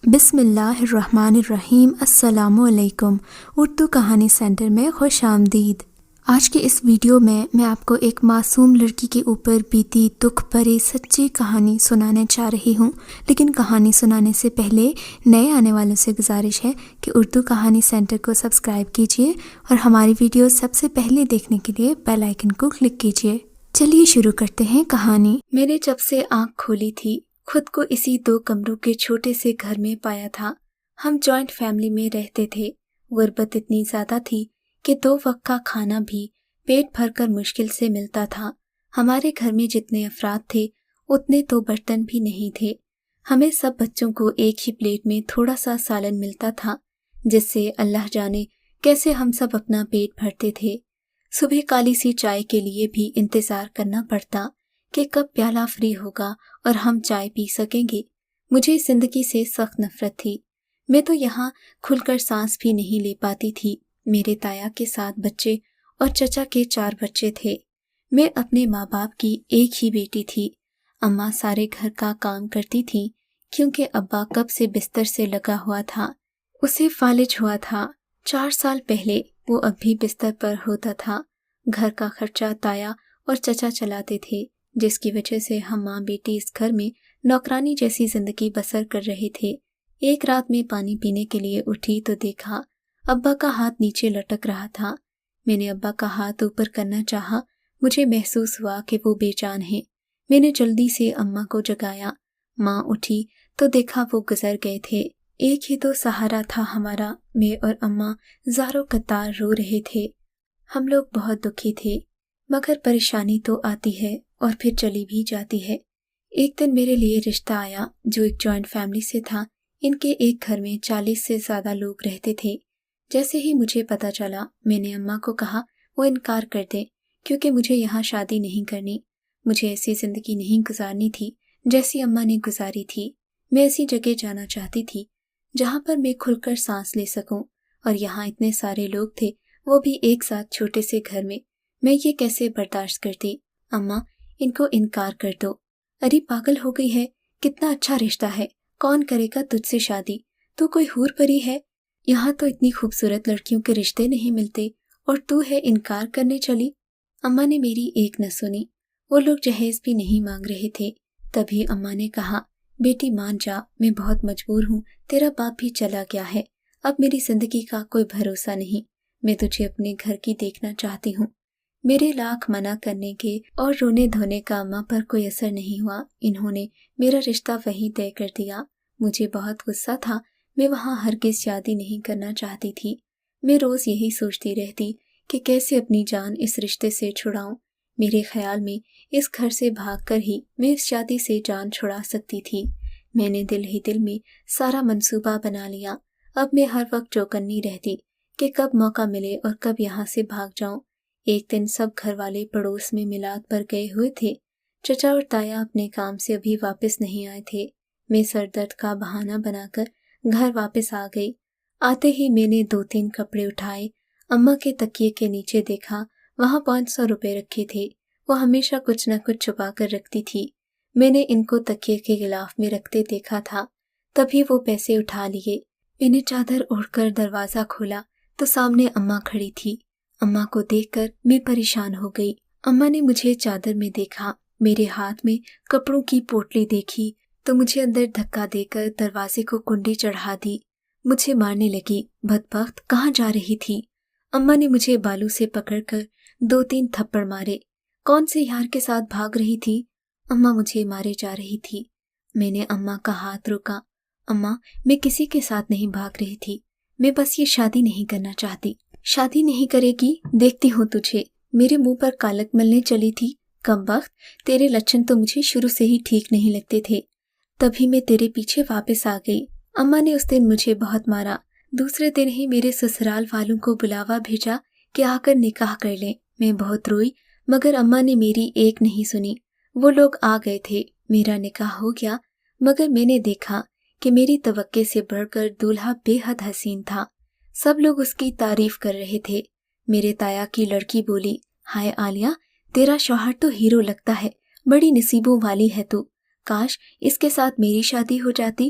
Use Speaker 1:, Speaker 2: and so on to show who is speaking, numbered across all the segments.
Speaker 1: بسم اللہ الرحمن الرحیم۔ السلام علیکم۔ اردو کہانی سینٹر میں خوش آمدید۔ آج کے اس ویڈیو میں آپ کو ایک معصوم لڑکی کے اوپر بیتی دکھ بھری سچی کہانی سنانے چاہ رہی ہوں، لیکن کہانی سنانے سے پہلے نئے آنے والوں سے گزارش ہے کہ اردو کہانی سینٹر کو سبسکرائب کیجیے اور ہماری ویڈیو سب سے پہلے دیکھنے کے لیے بیل آئیکن کو کلک کیجیے۔ چلیے شروع کرتے ہیں کہانی۔ میں نے جب سے آنکھ کھولی تھی خود کو اسی 2 کمروں کے چھوٹے سے گھر میں پایا تھا۔ ہم جوائنٹ فیملی میں رہتے تھے۔ غربت اتنی زیادہ تھی کہ 2 وقت کا کھانا بھی پیٹ بھر کر مشکل سے ملتا تھا۔ ہمارے گھر میں جتنے افراد تھے اتنے تو برتن بھی نہیں تھے۔ ہمیں سب بچوں کو ایک ہی پلیٹ میں تھوڑا سا سالن ملتا تھا، جس سے اللہ جانے کیسے ہم سب اپنا پیٹ بھرتے تھے۔ صبح کالی سی چائے کے لیے بھی انتظار کرنا پڑتا کہ کب پیالہ فری ہوگا اور ہم چائے پی سکیں گے۔ مجھے اس زندگی سے سخت نفرت تھی۔ میں تو یہاں کھل کر سانس بھی نہیں لے پاتی تھی۔ میرے تایا کے 7 بچے اور چچا کے 4 بچے تھے۔ میں اپنے ماں باپ کی ایک ہی بیٹی تھی۔ اماں سارے گھر کا کام کرتی تھی کیونکہ ابا کب سے بستر سے لگا ہوا تھا۔ اسے فالج ہوا تھا 4 سال پہلے، وہ اب بھی بستر پر ہوتا تھا۔ گھر کا خرچہ تایا اور چچا چلاتے تھے، جس کی وجہ سے ہم ماں بیٹی اس گھر میں نوکرانی جیسی زندگی بسر کر رہے تھے۔ ایک رات میں پانی پینے کے لیے اٹھی تو دیکھا ابا کا ہاتھ نیچے لٹک رہا تھا۔ میں نے ابا کا ہاتھ اوپر کرنا چاہا۔ مجھے محسوس ہوا کہ وہ بے جان ہیں۔ میں نے جلدی سے اماں کو جگایا۔ ماں اٹھی تو دیکھا وہ گزر گئے تھے۔ ایک ہی تو سہارا تھا ہمارا، میں اور اماں زاروں قطار رو رہے تھے۔ ہم لوگ بہت دکھی تھے، مگر پریشانی تو آتی ہے اور پھر چلی بھی جاتی ہے۔ ایک دن میرے لیے رشتہ آیا جو ایک جوائنٹ فیملی سے تھا۔ ان کے ایک گھر میں 40 سے زیادہ لوگ رہتے تھے۔ جیسے ہی مجھے پتہ چلا، میں نے اماں کو کہا وہ انکار کر دیں، کیونکہ مجھے یہاں شادی نہیں کرنی۔ مجھے ایسی زندگی نہیں گزارنی تھی جیسی اماں نے گزاری تھی۔ میں ایسی جگہ جانا چاہتی تھی جہاں پر میں کھل کر سانس لے سکوں، اور یہاں اتنے سارے لوگ تھے، وہ بھی ایک ساتھ چھوٹے سے گھر میں۔ میں یہ کیسے برداشت کرتی؟ اماں، ان کو انکار کر دو۔ ارے پاگل ہو گئی ہے، کتنا اچھا رشتہ ہے، کون کرے گا تجھ سے شادی؟ تو کوئی حور پری ہے؟ یہاں تو اتنی خوبصورت لڑکیوں کے رشتے نہیں ملتے، اور تو ہے انکار کرنے چلی؟ اماں نے میری ایک نہ سنی۔ وہ لوگ جہیز بھی نہیں مانگ رہے تھے۔ تبھی اماں نے کہا، بیٹی مان جا، میں بہت مجبور ہوں، تیرا باپ بھی چلا گیا ہے، اب میری زندگی کا کوئی بھروسہ نہیں، میں تجھے اپنے گھر کی دیکھنا چاہتی ہوں۔ میرے لاکھ منع کرنے کے اور رونے دھونے کا اماں پر کوئی اثر نہیں ہوا۔ انہوں نے میرا رشتہ وہیں طے کر دیا۔ مجھے بہت غصہ تھا، میں وہاں ہرگز شادی نہیں کرنا چاہتی تھی۔ میں روز یہی سوچتی رہتی کہ کیسے اپنی جان اس رشتے سے چھڑاؤں۔ میرے خیال میں اس گھر سے بھاگ کر ہی میں اس شادی سے جان چھڑا سکتی تھی۔ میں نے دل ہی دل میں سارا منصوبہ بنا لیا۔ اب میں ہر وقت چوکنی رہتی کہ کب موقع ملے اور کب یہاں سے بھاگ جاؤں۔ ایک دن سب گھر والے پڑوس میں میلاد پر گئے ہوئے تھے۔ چچا اور تایا اپنے کام سے ابھی واپس نہیں آئے تھے۔ میں سر درد کا بہانہ بنا کر گھر واپس آ گئی۔ آتے ہی میں نے 2-3 کپڑے اٹھائے۔ اماں کے تکیے کے نیچے دیکھا، وہاں 500 روپے رکھے تھے۔ وہ ہمیشہ کچھ نہ کچھ چھپا کر رکھتی تھی۔ میں نے ان کو تکیے کے غلاف میں رکھتے دیکھا تھا، تبھی وہ پیسے اٹھا لیے۔ میں نے چادر اوڑھ کر دروازہ کھولا تو سامنے اماں کھڑی تھی۔ اماں کو دیکھ کر میں پریشان ہو گئی۔ اماں نے مجھے چادر میں دیکھا، میرے ہاتھ میں کپڑوں کی پوٹلی دیکھی تو مجھے اندر دھکا دے کر دروازے کو کنڈی چڑھا دی۔ مجھے مارنے لگی۔ بدبخت، کہاں جا رہی تھی؟ اماں نے مجھے بالوں سے پکڑ کر 2-3 تھپڑ مارے۔ کون سے یار کے ساتھ بھاگ رہی تھی؟ اماں مجھے مارے جا رہی تھی۔ میں نے اماں کا ہاتھ روکا۔ اماں، میں کسی کے ساتھ نہیں بھاگ رہی تھی، میں بس یہ شادی نہیں کرنا چاہتی۔ شادی نہیں کرے گی؟ دیکھتی ہوں تجھے۔ میرے منہ پر کالک ملنے چلی تھی؟ کمبخت، تیرے لچھن تو مجھے شروع سے ہی ٹھیک نہیں لگتے تھے، تبھی میں تیرے پیچھے واپس آ گئی۔ اماں نے اس دن مجھے بہت مارا۔ دوسرے دن ہی میرے سسرال والوں کو بلاوا بھیجا کہ آ کر نکاح کر لیں۔ میں بہت روئی، مگر اماں نے میری ایک نہیں سنی۔ وہ لوگ آ گئے تھے، میرا نکاح ہو گیا، مگر میں نے دیکھا کہ میری توقع سے بڑھ کر دولہا بے حد حسین تھا۔ سب لوگ اس کی تعریف کر رہے تھے۔ میرے تایا کی لڑکی بولی، ہائے عالیہ، تیرا شوہر تو ہیرو لگتا ہے، بڑی نصیبوں والی ہے تو، کاش اس کے ساتھ میری شادی ہو جاتی۔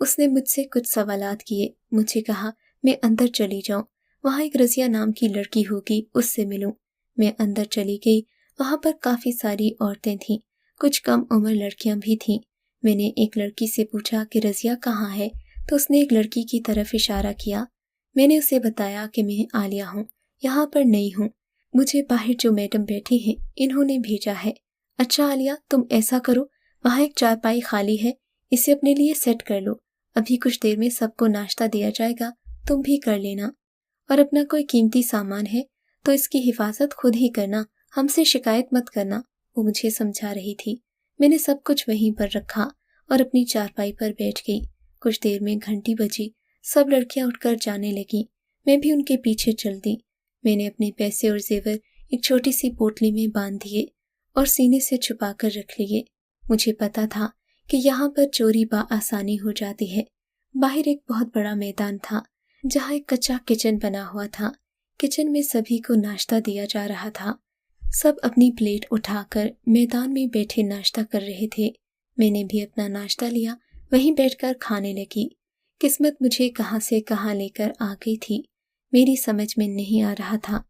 Speaker 1: اس نے مجھ سے کچھ سوالات کیے، مجھے کہا میں اندر چلی جاؤں، وہاں ایک رضیہ نام کی لڑکی ہوگی، اس سے ملوں۔ میں اندر چلی گئی، وہاں پر کافی ساری عورتیں تھیں، کچھ کم عمر لڑکیاں بھی تھیں۔ میں نے ایک لڑکی سے پوچھا کہ رضیہ کہاں ہے، تو اس نے ایک لڑکی کی طرف اشارہ کیا۔ میں نے اسے بتایا کہ میں عالیہ ہوں، یہاں پر نئی ہوں، مجھے باہر جو میڈم بیٹھی ہیں انہوں نے بھیجا ہے۔ اچھا عالیہ، تم ایسا کرو، وہاں ایک چارپائی خالی ہے، اسے اپنے لیے سیٹ کر لو، ابھی کچھ دیر میں سب کو ناشتہ دیا جائے گا، تم بھی کر لینا، اور اپنا کوئی قیمتی سامان ہے تو اس کی حفاظت خود ہی کرنا، ہم سے شکایت مت کرنا۔ وہ مجھے سمجھا رہی تھی۔ میں نے سب کچھ وہیں پر رکھا اور اپنی چارپائی پر بیٹھ گئی۔ کچھ دیر میں گھنٹی بجی، سب لڑکیاں اٹھ کر جانے لگیں، میں بھی ان کے پیچھے چل دی۔ میں نے اپنے پیسے اور زیور ایک چھوٹی سی پوٹلی میں باندھ دیے اور سینے سے چھپا کر رکھ لیے۔ مجھے پتا تھا کہ یہاں پر چوری بآسانی ہو جاتی ہے۔ باہر ایک بہت بڑا میدان تھا جہاں ایک کچا کچن بنا ہوا تھا۔ کچن میں سبھی کو ناشتہ دیا جا رہا تھا۔ سب اپنی پلیٹ اٹھا کر میدان میں بیٹھے ناشتہ کر رہے تھے۔ میں نے بھی اپنا ناشتہ لیا، وہیں بیٹھ کر کھانے لگی۔ قسمت مجھے کہاں سے کہاں لے کر آ گئی تھی، میری سمجھ میں نہیں آ رہا تھا،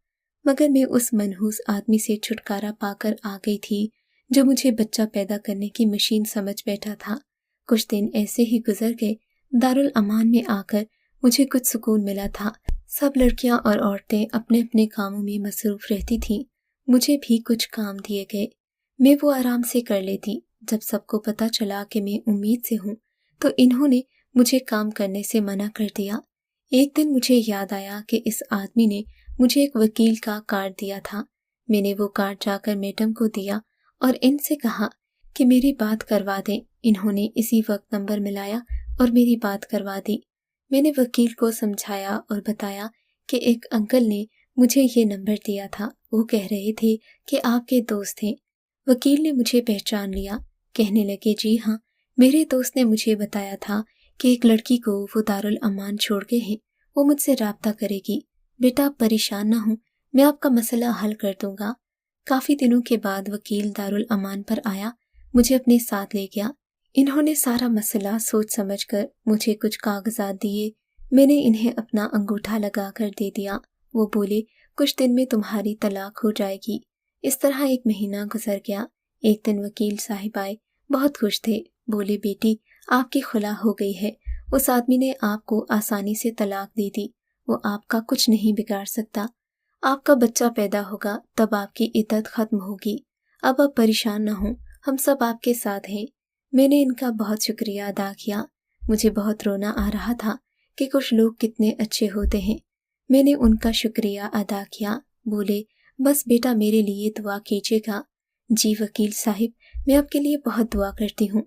Speaker 1: مگر میں اس منحوس آدمی سے چھٹکارا پا کر آ گئی تھی جو مجھے بچہ پیدا کرنے کی مشین سمجھ بیٹھا تھا۔ کچھ دن ایسے ہی گزر گئے۔ دارالامان میں آ کر مجھے کچھ سکون ملا تھا۔ سب لڑکیاں اور عورتیں اپنے اپنے کاموں میں مصروف رہتی تھیں، مجھے بھی کچھ کام دیے گئے، میں وہ آرام سے کر لیتی۔ جب سب کو پتہ چلا کہ میں امید سے ہوں تو انہوں نے مجھے کام کرنے سے منع کر دیا۔ ایک دن مجھے یاد آیا کہ اس آدمی نے مجھے ایک وکیل کا کارڈ دیا تھا۔ میں نے وہ کارڈ جا کر میڈم کو دیا اور ان سے کہا کہ میری بات کروا دیں۔ انہوں نے اسی وقت نمبر ملایا اور میری بات کروا دی۔ میں نے وکیل کو سمجھایا اور بتایا کہ ایک انکل نے مجھے یہ نمبر دیا تھا، وہ کہہ رہے تھے کہ آپ کے دوست ہیں۔ وکیل نے مجھے پہچان لیا، کہنے لگے جی ہاں، میرے دوست نے مجھے بتایا تھا کہ ایک لڑکی کو وہ دارالامان چھوڑ گئے ہیں، وہ مجھ سے رابطہ کرے گی۔ بیٹا آپ پریشان نہ ہوں، میں آپ کا مسئلہ حل کر دوں گا۔ کافی دنوں کے بعد وکیل دارالامان پر آیا، مجھے اپنے ساتھ لے گیا۔ انہوں نے سارا مسئلہ سوچ سمجھ کر مجھے کچھ کاغذات دیے، میں نے انہیں اپنا انگوٹھا لگا کر دے دیا۔ وہ بولے کچھ دن میں تمہاری طلاق ہو جائے گی۔ اس طرح ایک مہینہ گزر گیا۔ ایک دن وکیل صاحب آئے، بہت خوش تھے، بولے بیٹی آپ کی خلا ہو گئی ہے، اس آدمی نے آپ کو آسانی سے طلاق دے دی، وہ آپ کا کچھ نہیں بگاڑ سکتا، آپ کا بچہ پیدا ہوگا تب آپ کی عدت ختم ہوگی، اب آپ پریشان نہ ہوں، ہم سب آپ کے ساتھ ہیں۔ میں نے ان کا بہت شکریہ ادا کیا۔ مجھے بہت رونا آ رہا تھا کہ کچھ لوگ کتنے اچھے ہوتے ہیں۔ میں نے ان کا شکریہ ادا کیا۔ بولے بس بیٹا میرے لیے دعا کیجیے گا۔ جی وکیل صاحب، میں آپ کے لیے بہت دعا کرتی ہوں،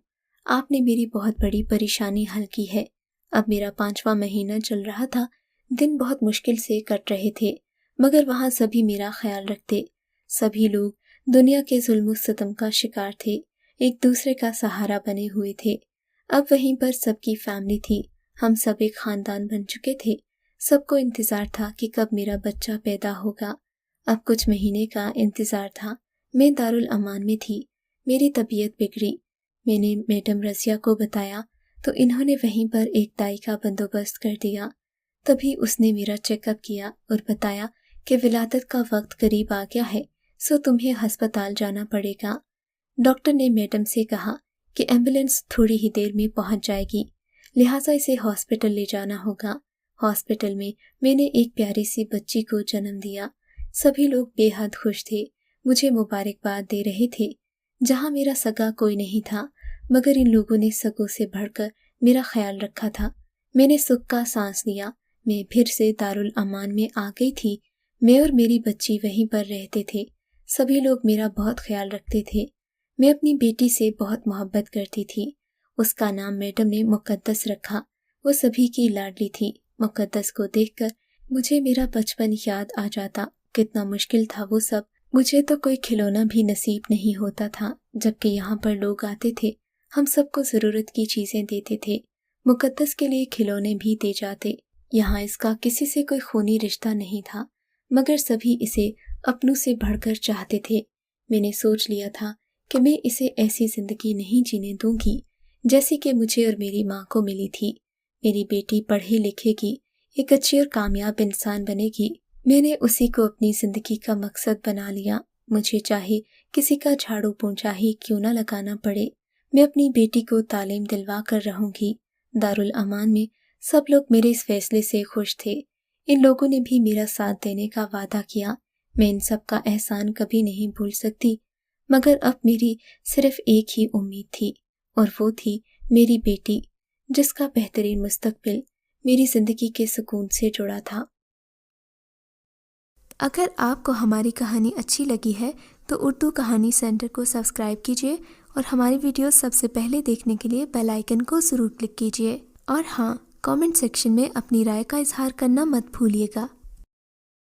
Speaker 1: آپ نے میری بہت بڑی پریشانی حل کی ہے۔ اب میرا 5واں مہینہ چل رہا تھا، دن بہت مشکل سے کٹ رہے تھے، مگر وہاں سبھی میرا خیال رکھتے۔ سبھی لوگ دنیا کے ظلم و ستم کا شکار تھے، ایک دوسرے کا سہارا بنے ہوئے تھے۔ اب وہیں پر سب کی فیملی تھی، ہم سب ایک خاندان بن چکے تھے۔ سب کو انتظار تھا کہ کب میرا بچہ پیدا ہوگا۔ اب کچھ مہینے کا انتظار تھا۔ میں دارالامان میں تھی، میری طبیعت بگڑی۔ میں نے میڈم رضیہ کو بتایا تو انہوں نے وہیں پر ایک دائی کا بندوبست کر دیا۔ تبھی اس نے میرا چیک اپ کیا اور بتایا کہ ولادت کا وقت قریب آ گیا ہے، سو تمہیں ہسپتال جانا پڑے گا۔ ڈاکٹر نے میڈم سے کہا کہ ایمبولینس تھوڑی ہی دیر میں پہنچ جائے گی، لہٰذا اسے ہاسپٹل لے جانا ہوگا۔ ہاسپٹل میں نے ایک پیاری سی بچی کو جنم دیا۔ سبھی لوگ بے حد خوش تھے، مجھے مبارکباد دے رہے تھے۔ جہاں میرا سگا کوئی نہیں تھا، مگر ان لوگوں نے سگوں سے بڑھ کر میرا خیال رکھا تھا۔ میں نے سکھ کا سانس لیا، میں پھر سے دارالامان میں آ گئی تھی۔ میں اور میری بچی وہیں پر رہتے تھے، سبھی لوگ میرا بہت خیال رکھتے تھے۔ میں اپنی بیٹی سے بہت محبت کرتی تھی، اس کا نام میڈم نے مقدس رکھا، وہ سبھی کی لاڈلی تھی۔ مقدس کو دیکھ کر مجھے میرا بچپن یاد آ جاتا، کتنا مشکل تھا وہ سب۔ مجھے تو کوئی کھلونا بھی نصیب نہیں ہوتا تھا، جبکہ یہاں پر لوگ آتے تھے، ہم سب کو ضرورت کی چیزیں دیتے تھے، مقدس کے لیے کھلونے بھی دے جاتے۔ یہاں اس کا کسی سے کوئی خونی رشتہ نہیں تھا، مگر سبھی اسے اپنوں سے بڑھ کر چاہتے تھے۔ میں نے سوچ لیا تھا کہ میں اسے ایسی زندگی نہیں جینے دوں گی جیسی کہ مجھے اور میری ماں کو ملی تھی۔ میری بیٹی پڑھے لکھے گی، ایک اچھی اور کامیاب انسان بنے گی۔ میں نے اسی کو اپنی زندگی کا مقصد بنا لیا، مجھے چاہے کسی کا جھاڑو پونچھا ہی کیوں نہ لگانا پڑے۔ میں اپنی بیٹی کو تعلیم دلوا کر رہوں گی۔ دارالامان میں سب لوگ میرے اس فیصلے سے خوش تھے۔ ان لوگوں نے بھی میرا ساتھ دینے کا وعدہ کیا۔ میں ان سب کا احسان کبھی نہیں بھول سکتی، مگر اب میری صرف ایک ہی امید تھی، اور وہ تھی میری بیٹی، جس کا بہترین مستقبل میری زندگی کے سکون سے جڑا تھا۔ اگر آپ کو ہماری کہانی اچھی لگی ہے تو اردو کہانی سینٹر کو سبسکرائب کیجیے، اور ہماری ویڈیوز سب سے پہلے دیکھنے کے لیے بیل آئیکن کو ضرور کلک کیجیے۔ اور ہاں، کامنٹ سیکشن میں اپنی رائے کا اظہار کرنا مت بھولیے گا۔